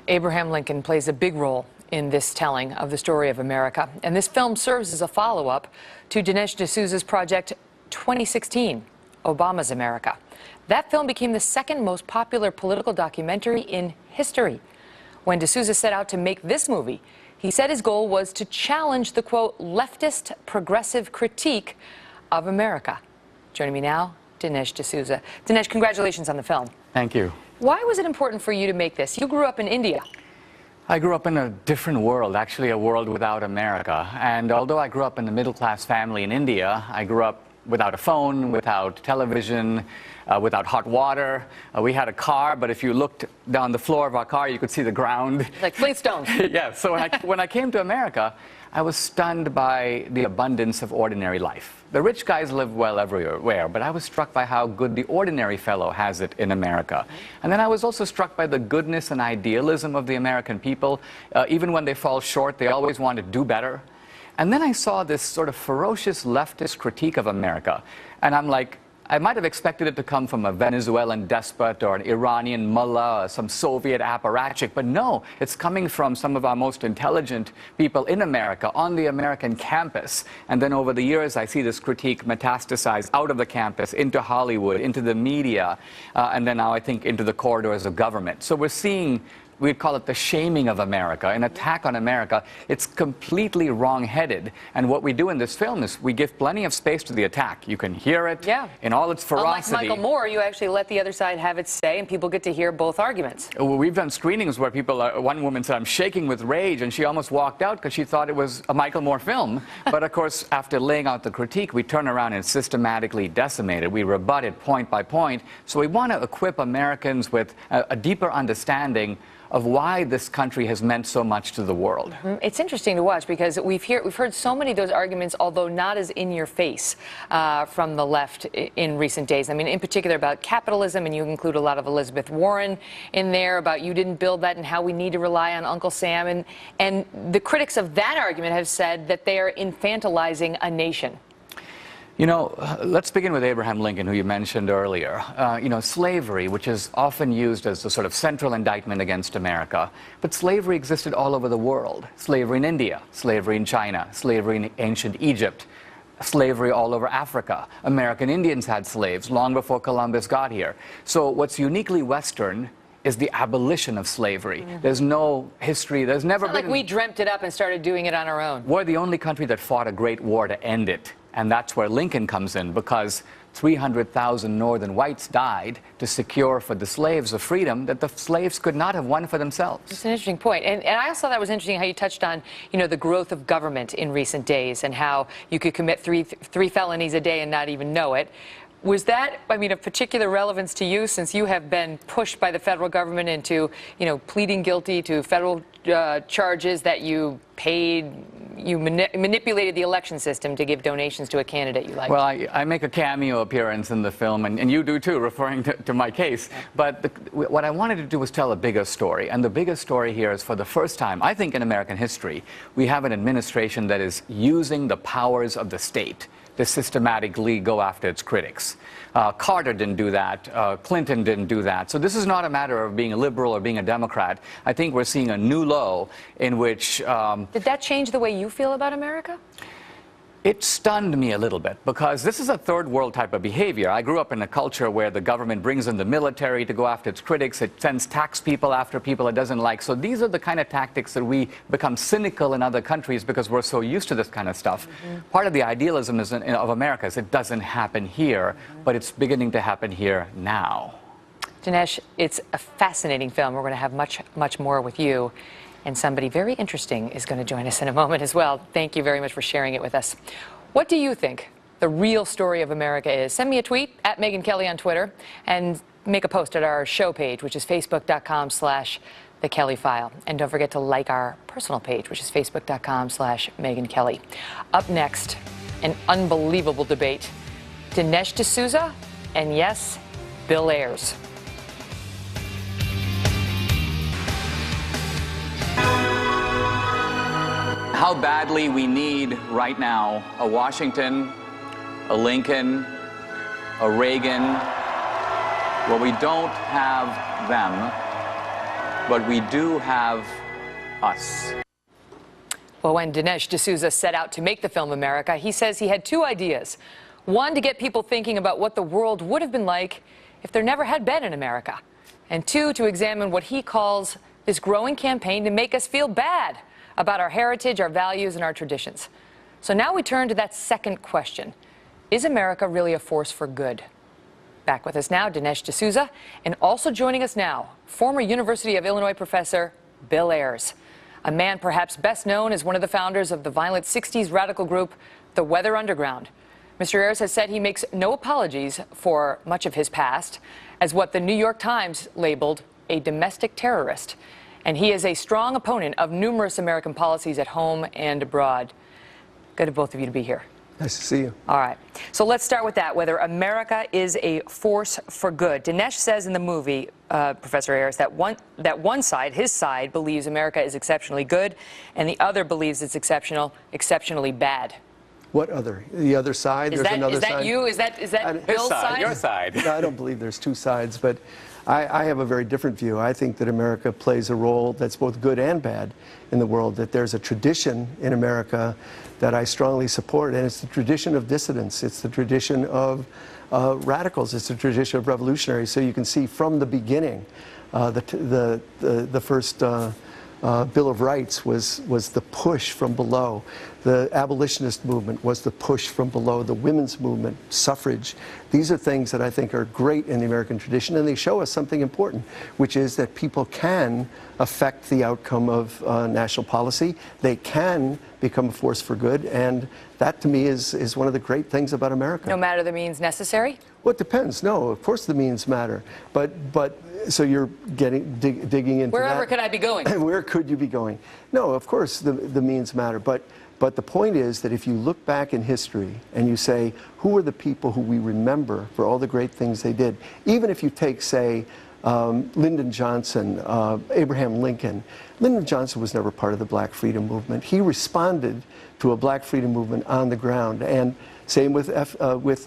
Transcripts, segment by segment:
Abraham Lincoln plays a big role in this telling of the story of America. And this film serves as a follow-up to Dinesh D'Souza's project 2016, Obama's America. That film became the second most popular political documentary in history. When D'Souza set out to make this movie, he said his goal was to challenge the, quote, leftist progressive critique of America. Joining me now, Dinesh D'Souza. Dinesh, congratulations on the film. Thank you. Why was it important for you to make this? You grew up in India. I grew up in a different world, actually a world without America. And although I grew up in a middle-class family in India, I grew up without a phone, without television, without hot water. We had a car, but if you looked down the floor of our car, you could see the ground. Like Flintstones. Yeah, so when I came to America, I was stunned by the abundance of ordinary life. The rich guys live well everywhere, but I was struck by how good the ordinary fellow has it in America. And then I was also struck by the goodness and idealism of the American people. Even when they fall short, they always want to do better. And then I saw this sort of ferocious leftist critique of America. And I'm like, I might have expected it to come from a Venezuelan despot or an Iranian mullah or some Soviet apparatchik, but no, it's coming from some of our most intelligent people in America, on the American campus. And then over the years, I see this critique metastasize out of the campus, into Hollywood, into the media, and then now I think into the corridors of government. So we're seeing, we'd call it the shaming of America, an attack on America. It's completely wrong-headed. And what we do in this film is we give plenty of space to the attack. You can hear it in all its ferocity. Unlike Michael Moore, you actually let the other side have its say, and people get to hear both arguments. Well, we've done screenings where people, one woman said, I'm shaking with rage, and she almost walked out because she thought it was a Michael Moore film. But of course, after laying out the critique, we turn around and systematically decimate it. We rebut it point by point. So we want to equip Americans with a deeper understanding of why this country has meant so much to the world. It's interesting to watch because we've heard so many of those arguments, although not as in your face, from the left in recent days. I mean, in particular about capitalism, and you include a lot of Elizabeth Warren in there, about you didn't build that and how we need to rely on Uncle Sam. And the critics of that argument have said that they are infantilizing a nation. You know, let's begin with Abraham Lincoln, who you mentioned earlier. You know, slavery, which is often used as the sort of central indictment against America, but slavery existed all over the world. Slavery in India, slavery in China, slavery in ancient Egypt, slavery all over Africa. American Indians had slaves long before Columbus got here. So what's uniquely Western is the abolition of slavery. There's no history, there's never been... It's not like we dreamt it up and started doing it on our own. We're the only country that fought a great war to end it. And that's where Lincoln comes in, because 300,000 northern whites died to secure for the slaves a freedom that the slaves could not have won for themselves. It's an interesting point. And I also thought that was interesting how you touched on, you know, the growth of government in recent days and how you could commit three felonies a day and not even know it. Was that, I mean, of particular relevance to you, since you have been pushed by the federal government into, you know, pleading guilty to federal charges that you paid, you manipulated the election system to give donations to a candidate you like? Well, I make a cameo appearance in the film, and you do too, referring to my case. But what I wanted to do was tell a bigger story. And the biggest story here is, for the first time, I think in American history, we have an administration that is using the powers of the state to systematically go after its critics. Carter didn't do that. Clinton didn't do that. So this is not a matter of being a liberal or being a Democrat. I think we're seeing a new low in which... Did that change the way you feel about America? It stunned me a little bit, because this is a third world type of behavior. I grew up in a culture where the government brings in the military to go after its critics. It sends tax people after people it doesn't like. So these are the kind of tactics that we become cynical in other countries because we're so used to this kind of stuff. Part of the idealism of America is it doesn't happen here, but it's beginning to happen here now. Dinesh, it's a fascinating film. We're going to have much more with you. And somebody very interesting is going to join us in a moment as well. Thank you very much for sharing it with us. What do you think the real story of America is? Send me a tweet at Megyn Kelly on Twitter and make a post at our show page, which is facebook.com/The Kelly File. And don't forget to like our personal page, which is facebook.com/Megyn Kelly. Up next, an unbelievable debate. Dinesh D'Souza and, yes, Bill Ayers. How badly we need right now a Washington, a Lincoln, a Reagan. Well, we don't have them. but we do have us. Well, when Dinesh D'Souza set out to make the film America, he says he had two ideas. One, to get people thinking about what the world would have been like if there never had been an America. And two, to examine what he calls this growing campaign to make us feel bad about our heritage, our values, and our traditions. So now we turn to that second question. Is America really a force for good? Back with us now, Dinesh D'Souza, and also joining us now, former University of Illinois professor Bill Ayers, a man perhaps best known as one of the founders of the violent 60s radical group, the Weather Underground. Mr. Ayers has said he makes no apologies for much of his past as what the New York Times labeled a domestic terrorist. And he is a strong opponent of numerous American policies at home and abroad. Good of both of you to be here. Nice to see you. All right. So let's start with that, whether America is a force for good. Dinesh says in the movie, Professor Ayers, that one side, his side, believes America is exceptionally good, and the other believes it's exceptionally bad. What other? The other side? Is There's that, another is that side? you? Is that Bill's side? Your side. No, I don't believe there's two sides, but I have a very different view. I think that America plays a role that's both good and bad in the world, that there's a tradition in America that I strongly support, and it's the tradition of dissidents. It's the tradition of radicals. It's the tradition of revolutionaries. So you can see from the beginning, the first Bill of Rights was the push from below. The abolitionist movement was the push from below. The women's movement, suffrage. These are things that I think are great in the American tradition, and they show us something important, which is that people can affect the outcome of national policy. They can become a force for good, and that to me is one of the great things about America. No matter the means necessary? Well, it depends. No, of course the means matter, but so you're digging into Wherever that. could I be going? Where could you be going? No, of course the means matter, but the point is that if you look back in history and you say, who are the people who we remember for all the great things they did, even if you take, say, Lyndon Johnson, Abraham Lincoln. Lyndon Johnson was never part of the Black Freedom Movement. He responded to a Black Freedom Movement on the ground, and same with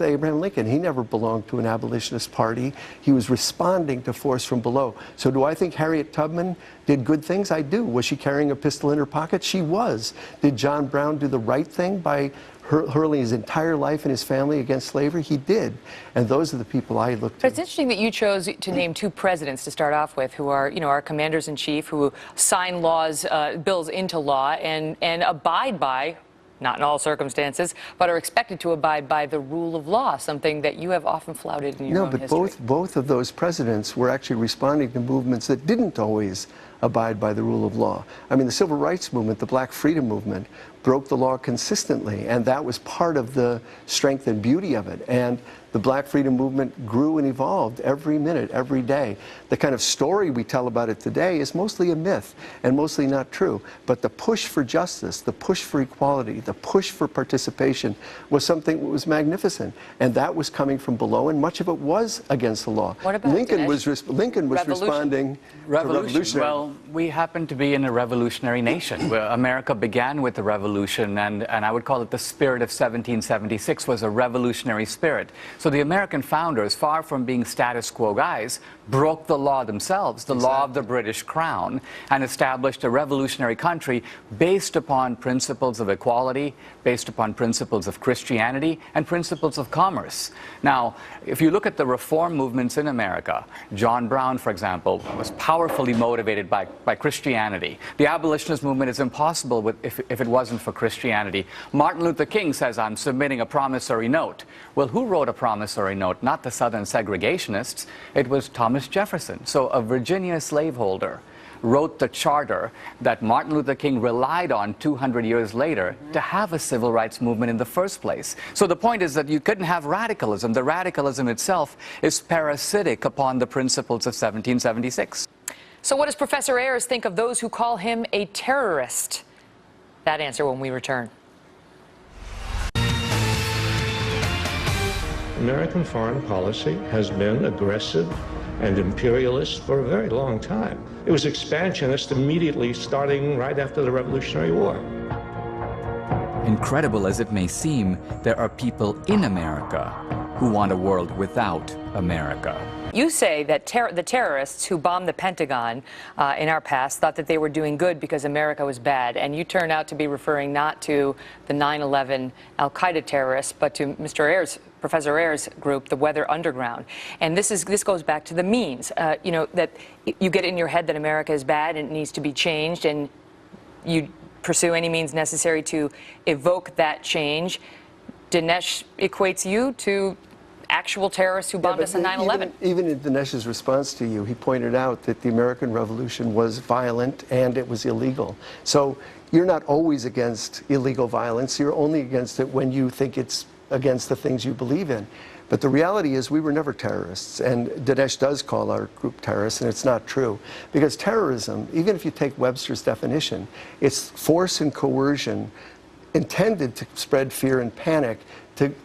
Abraham Lincoln. He never belonged to an abolitionist party. He was responding to force from below. So do I think Harriet Tubman did good things? I do. Was she carrying a pistol in her pocket? She was. Did John Brown do the right thing by hurling his entire life and his family against slavery? He did. And those are the people I look to. But it's interesting that you chose to name two presidents to start off with who are, our commanders-in-chief, who sign laws, bills into law and abide by, not in all circumstances, but are expected to abide by the rule of law, something that you have often flouted in your own history. No, but both of those presidents were actually responding to movements that didn't always abide by the rule of law. I mean, the Civil Rights Movement, the Black Freedom Movement, broke the law consistently, and that was part of the strength and beauty of it. And the Black Freedom Movement grew and evolved every minute, every day. The kind of story we tell about it today is mostly a myth and mostly not true. But the push for justice, the push for equality, the push for participation was something that was magnificent. And that was coming from below, and much of it was against the law. What about Lincoln was responding to revolutionary. Well, we happen to be in a revolutionary nation. Where America began with the revolution, and I would call it the spirit of 1776 was a revolutionary spirit. So the American founders, far from being status quo guys, broke the law themselves, the law of the British Crown, and established a revolutionary country based upon principles of equality, based upon principles of Christianity, and principles of commerce. Now, if you look at the reform movements in America, John Brown, for example, was powerfully motivated by Christianity. The abolitionist movement is impossible if it wasn't for Christianity. Martin Luther King says, I'm submitting a promissory note. Well, who wrote a promissory note? Not the Southern segregationists. It was Thomas Jefferson. So a Virginia slaveholder wrote the charter that Martin Luther King relied on 200 years later to have a civil rights movement in the first place. So the point is that you couldn't have radicalism. The radicalism itself is parasitic upon the principles of 1776. So what does Professor Ayers think of those who call him a terrorist? That answer when we return. American foreign policy has been aggressive and imperialist for a very long time. It was expansionist immediately starting right after the Revolutionary War. Incredible as it may seem, there are people in America who want a world without America. You say that the terrorists who bombed the Pentagon in our past thought that they were doing good because America was bad, and you turn out to be referring not to the 9/11 al-Qaeda terrorists, but to Professor Ayer's group, the Weather Underground. And this goes back to the means. You know, that you get in your head that America is bad and it needs to be changed, and you pursue any means necessary to evoke that change. Dinesh equates you to actual terrorists who bombed us in 9/11. Even in Dinesh's response to you, he pointed out that the American Revolution was violent and it was illegal. So you're not always against illegal violence. You're only against it when you think it's against the things you believe in. But the reality is we were never terrorists, and Dinesh does call our group terrorists, and it's not true. Because terrorism, even if you take Webster's definition, it's force and coercion intended to spread fear and panic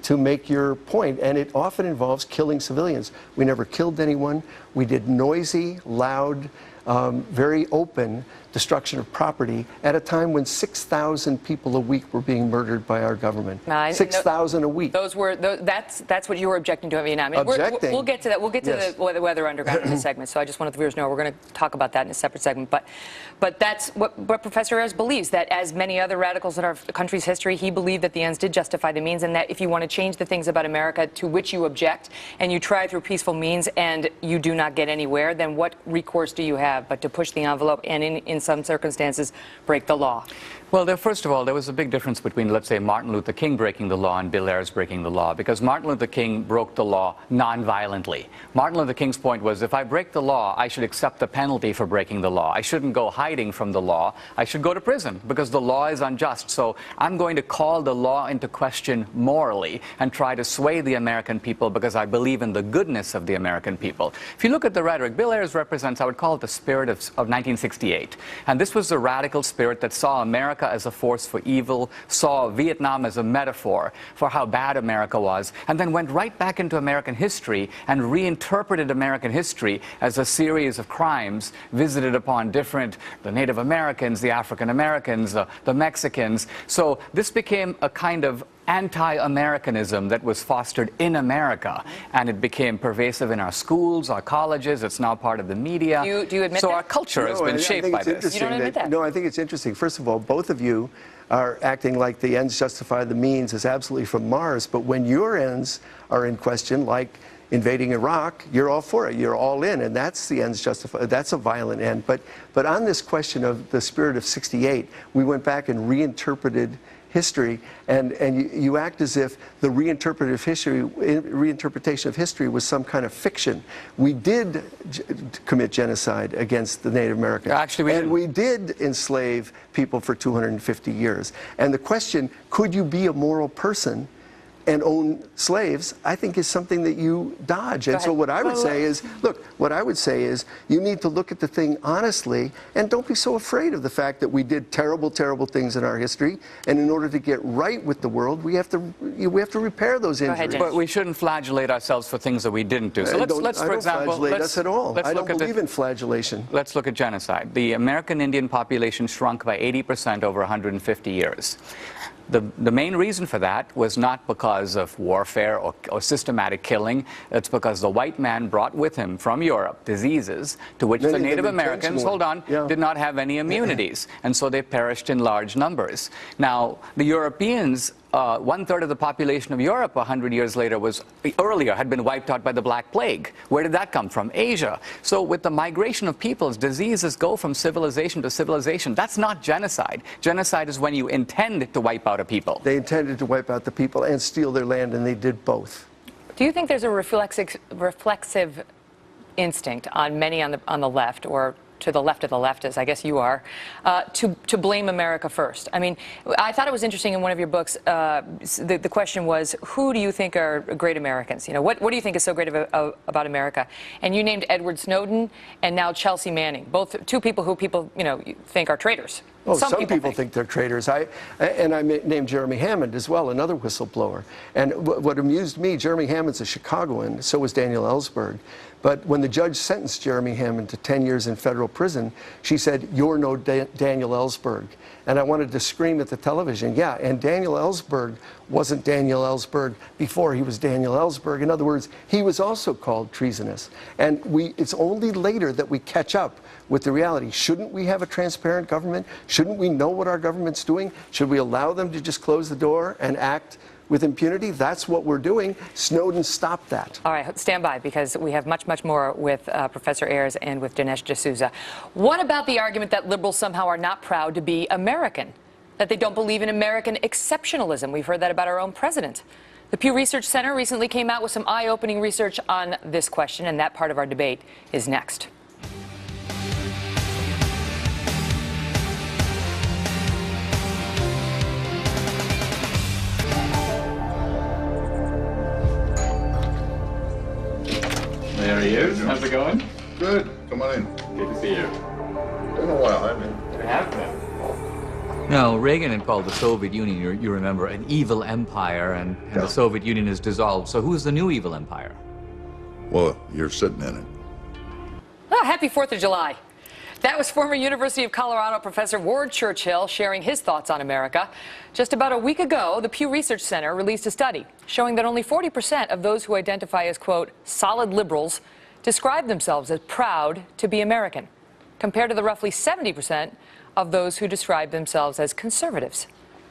to make your point, and it often involves killing civilians. We never killed anyone. We did noisy, loud, very open destruction of property at a time when 6,000 people a week were being murdered by our government. 6,000 a week. That's what you were objecting to. I mean, objecting. We'll get to that. We'll get to the Weather Underground in a segment. So I just want the viewers to know we're going to talk about that in a separate segment. But that's what Professor Ayers believes, that as many other radicals in our country's history, he believed that the ends did justify the means, and that if you want to change the things about America to which you object, and you try through peaceful means and you do not get anywhere, then what recourse do you have but to push the envelope and in some circumstances break the law? Well, first of all, there was a big difference between, let's say, Martin Luther King breaking the law and Bill Ayers breaking the law, because Martin Luther King broke the law non-violently. Martin Luther King's point was, if I break the law, I should accept the penalty for breaking the law. I shouldn't go hiding from the law. I should go to prison because the law is unjust. So I'm going to call the law into question morally and try to sway the American people because I believe in the goodness of the American people. If you look at the rhetoric, Bill Ayers represents, I would call it the spirit of 1968. And this was the radical spirit that saw America as a force for evil, saw Vietnam as a metaphor for how bad America was, and then went right back into American history and reinterpreted American history as a series of crimes visited upon the Native Americans, the African Americans, the Mexicans. So this became a kind of anti-Americanism that was fostered in America, and it became pervasive in our schools, our colleges. It's now part of the media. Do you admit so that? our culture has been shaped by this. You don't admit that? No, I think it's interesting. First of all, both of you are acting like the ends justify the means is absolutely from Mars, but when your ends are in question, like invading Iraq, you're all for it. You're all in, and that's the ends justify. That's a violent end. But on this question of the spirit of '68, we went back and reinterpreted history, and you act as if the reinterpretation of history was some kind of fiction. We did commit genocide against the Native Americans. Actually, we did enslave people for 250 years. And the question, could you be a moral person and own slaves, I think is something that you dodge. And so what I would say is, look, what I would say is you need to look at the thing honestly, and don't be so afraid of the fact that we did terrible, terrible things in our history, and in order to get right with the world, we have to repair those injuries. But we shouldn't flagellate ourselves for things that we didn't do. So let's for example, flagellate us at all. I don't believe in flagellation. Let's look at genocide. The American Indian population shrunk by 80% over 150 years. The main reason for that was not because of warfare or systematic killing. It's because the white man brought with him from Europe diseases to which the Native Americans, did not have any immunities. And so they perished in large numbers. Now, the Europeans, 1/3 of the population of Europe 100 years later had been wiped out by the Black Plague. Where did that come from? Asia. So with the migration of peoples, diseases go from civilization to civilization. That's not genocide. Genocide is when you intend to wipe out a people. They intended to wipe out the people and steal their land, and they did both. Do you think there's a reflexive instinct on many on the left, or to the left of the left, as I guess you are, to blame America first? I mean, I thought it was interesting in one of your books, the question was, who do you think are great Americans? You know, what do you think is so great about America? And you named Edward Snowden and now Chelsea Manning, both two people who people, think are traitors. Oh, some people think they're traitors. I named Jeremy Hammond as well, another whistleblower. And what amused me, Jeremy Hammond's a Chicagoan, so was Daniel Ellsberg. But when the judge sentenced Jeremy Hammond to 10 years in federal prison, she said, "You're no Daniel Ellsberg." And I wanted to scream at the television, yeah, and Daniel Ellsberg wasn't Daniel Ellsberg before he was Daniel Ellsberg. In other words, he was also called treasonous. And it's only later that we catch up with the reality. Shouldn't we have a transparent government? Shouldn't we know what our government's doing? Should we allow them to just close the door and act with impunity? That's what we're doing. Snowden stopped that. All right, stand by, because we have much, much more with Professor Ayers and with Dinesh D'Souza. What about the argument that liberals somehow are not proud to be American, that they don't believe in American exceptionalism? We've heard that about our own president. The Pew Research Center recently came out with some eye-opening research on this question, and that part of our debate is next. There he is. How's it going? Good. Come on in. Good to see you. Been a while, haven't it? It has been. Now, Reagan had called the Soviet Union, you remember, an evil empire, and the Soviet Union is dissolved. So who's the new evil empire? Well, you're sitting in it. Oh, happy 4th of July. That was former University of Colorado Professor Ward Churchill sharing his thoughts on America. Just about a week ago, the Pew Research Center released a study showing that only 40% of those who identify as, quote, solid liberals describe themselves as proud to be American, compared to the roughly 70% of those who describe themselves as conservatives.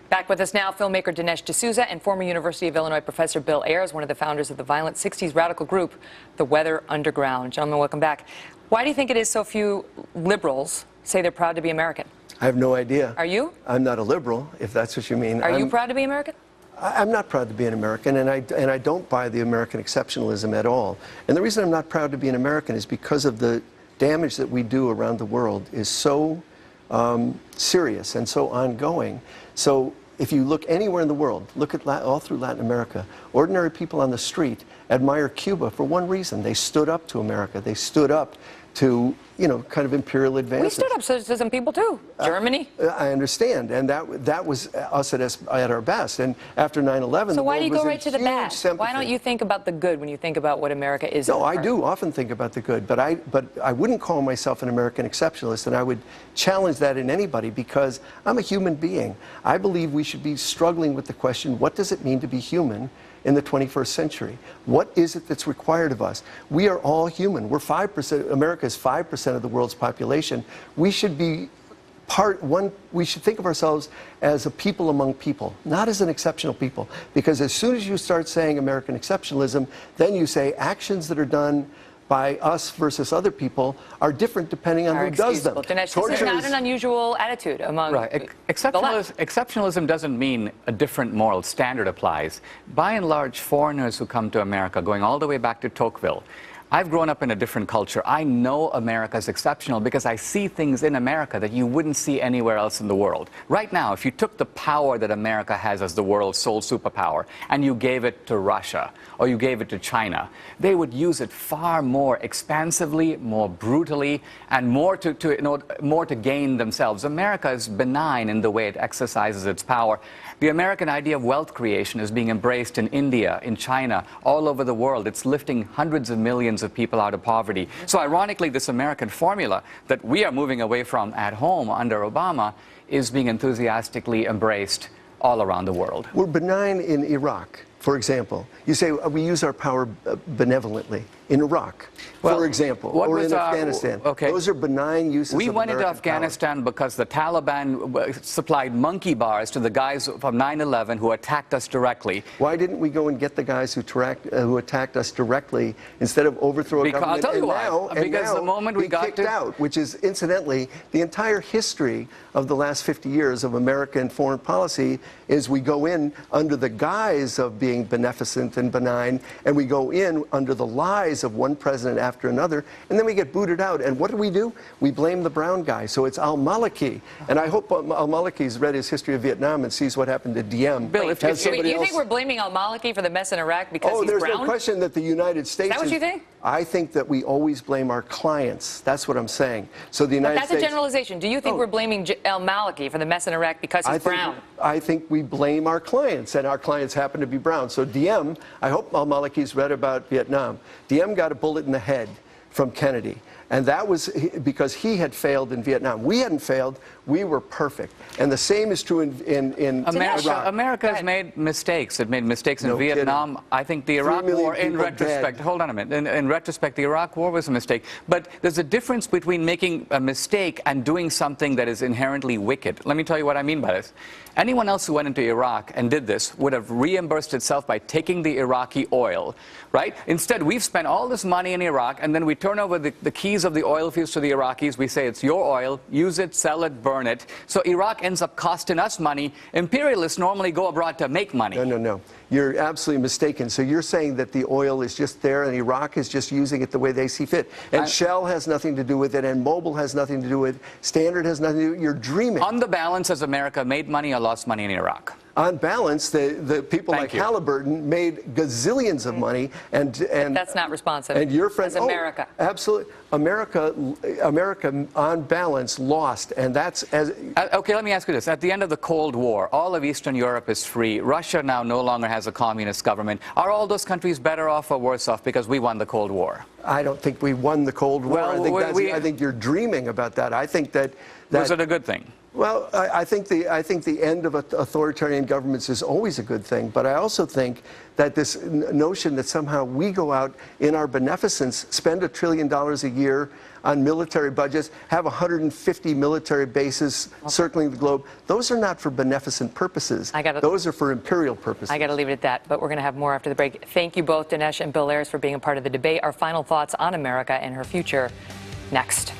Back with us now, filmmaker Dinesh D'Souza and former University of Illinois professor Bill Ayers, one of the founders of the violent 60s radical group, the Weather Underground. Gentlemen, welcome back. Why do you think it is so few liberals say they're proud to be American? I have no idea. Are you? I'm not a liberal, if that's what you mean. Are you proud to be American? I'm not proud to be an American, and I don't buy the American exceptionalism at all. And the reason I'm not proud to be an American is because of the damage that we do around the world is so serious and so ongoing. So if you look anywhere in the world, look at all through Latin America, ordinary people on the street admire Cuba for one reason. They stood up to America. They stood up to, you know, kind of imperial advances. We stood up to some people too. Germany. I understand, and that was us at our best. And after 9/11, so why do you go was right to the bad? sympathy. Why don't you think about the good when you think about what America is? No, I do often think about the good, but I wouldn't call myself an American exceptionalist, and I would challenge that in anybody because I'm a human being. I believe we should be struggling with the question, what does it mean to be human in the 21st century? What is it that's required of us? We are all human. We're 5%, America is 5% of the world's population. We should be we should think of ourselves as a people among people, not as an exceptional people. Because as soon as you start saying American exceptionalism, then you say actions that are done by us versus other people are different depending on who does them. Dinesh, this is not an unusual attitude among the left. Exceptionalism doesn't mean a different moral standard applies. By and large, foreigners who come to America, going all the way back to Tocqueville, I've grown up in a different culture. I know America is exceptional because I see things in America that you wouldn't see anywhere else in the world. Right now, if you took the power that America has as the world's sole superpower and you gave it to Russia or you gave it to China, they would use it far more expansively, more brutally, and more to gain themselves. America is benign in the way it exercises its power. The American idea of wealth creation is being embraced in India, in China, all over the world. It's lifting hundreds of millions of people out of poverty. So ironically, this American formula that we are moving away from at home under Obama is being enthusiastically embraced all around the world. We're benign in Iraq, for example. You say we use our power benevolently. In Iraq, for example, or in Afghanistan. Okay. Those are benign uses of American We went into Afghanistan because the Taliban supplied monkey bars to the guys from 9/11 who attacked us directly. Why didn't we go and get the guys who attacked us directly instead of overthrow a government? I'll tell you why. Because the moment we got kicked out, which is incidentally the entire history of the last 50 years of American foreign policy, is we go in under the guise of being beneficent and benign, and we go in under the lies of one president after another, and then we get booted out. And what do? We blame the brown guy. So it's al-Maliki. And I hope al-Maliki's read his history of Vietnam and sees what happened to Diem. Bill, you think we're blaming al-Maliki for the mess in Iraq because he's brown? Oh, there's no question that the United States... Is that what you think? I think that we always blame our clients. That's what I'm saying. So the United States... That's a generalization. Do you think we're blaming al-Maliki for the mess in Iraq because he's brown? I think we blame our clients, and our clients happen to be brown. So Diem, I hope al-Maliki's read about Vietnam. Diem got a bullet in the head. from Kennedy. And that was because he had failed in Vietnam. We hadn't failed. We were perfect. And the same is true in Iraq. America has made mistakes. It made mistakes in No Vietnam. kidding. I think the Iraq 3 million War, in people retrospect, dead. hold on a minute. In retrospect, the Iraq War was a mistake. But there's a difference between making a mistake and doing something that is inherently wicked. Let me tell you what I mean by this. Anyone else who went into Iraq and did this would have reimbursed itself by taking the Iraqi oil, right? Instead, we've spent all this money in Iraq, and then we turn over the keys of the oil fields to the Iraqis. We say it's your oil, use it, sell it, burn it. So Iraq ends up costing us money. Imperialists normally go abroad to make money. No. You're absolutely mistaken. So you're saying that the oil is just there and Iraq is just using it the way they see fit. And Shell has nothing to do with it, and Mobil has nothing to do with it. Standard has nothing to do with it. You're dreaming. On the balance, has America made money or lost money in Iraq? On balance, the people Thank like you. Halliburton made gazillions of money, and That's not responsive. And your friend, That's America. Absolutely, America on balance lost, and that's as. Okay, let me ask you this. At the end of the Cold War, all of Eastern Europe is free. Russia now no longer has a communist government. Are all those countries better off or worse off because we won the Cold War? I don't think we won the Cold War. Well, I think you're dreaming about that. I think that. Was it a good thing? Well, I think the end of authoritarian governments is always a good thing, but I also think that this notion that somehow we go out in our beneficence, spend $1 trillion a year on military budgets, have 150 military bases circling the globe, those are not for beneficent purposes. Those are for imperial purposes. I got to leave it at that, but we're going to have more after the break. Thank you both, Dinesh and Bill Ayers, for being a part of the debate. Our final thoughts on America and her future next.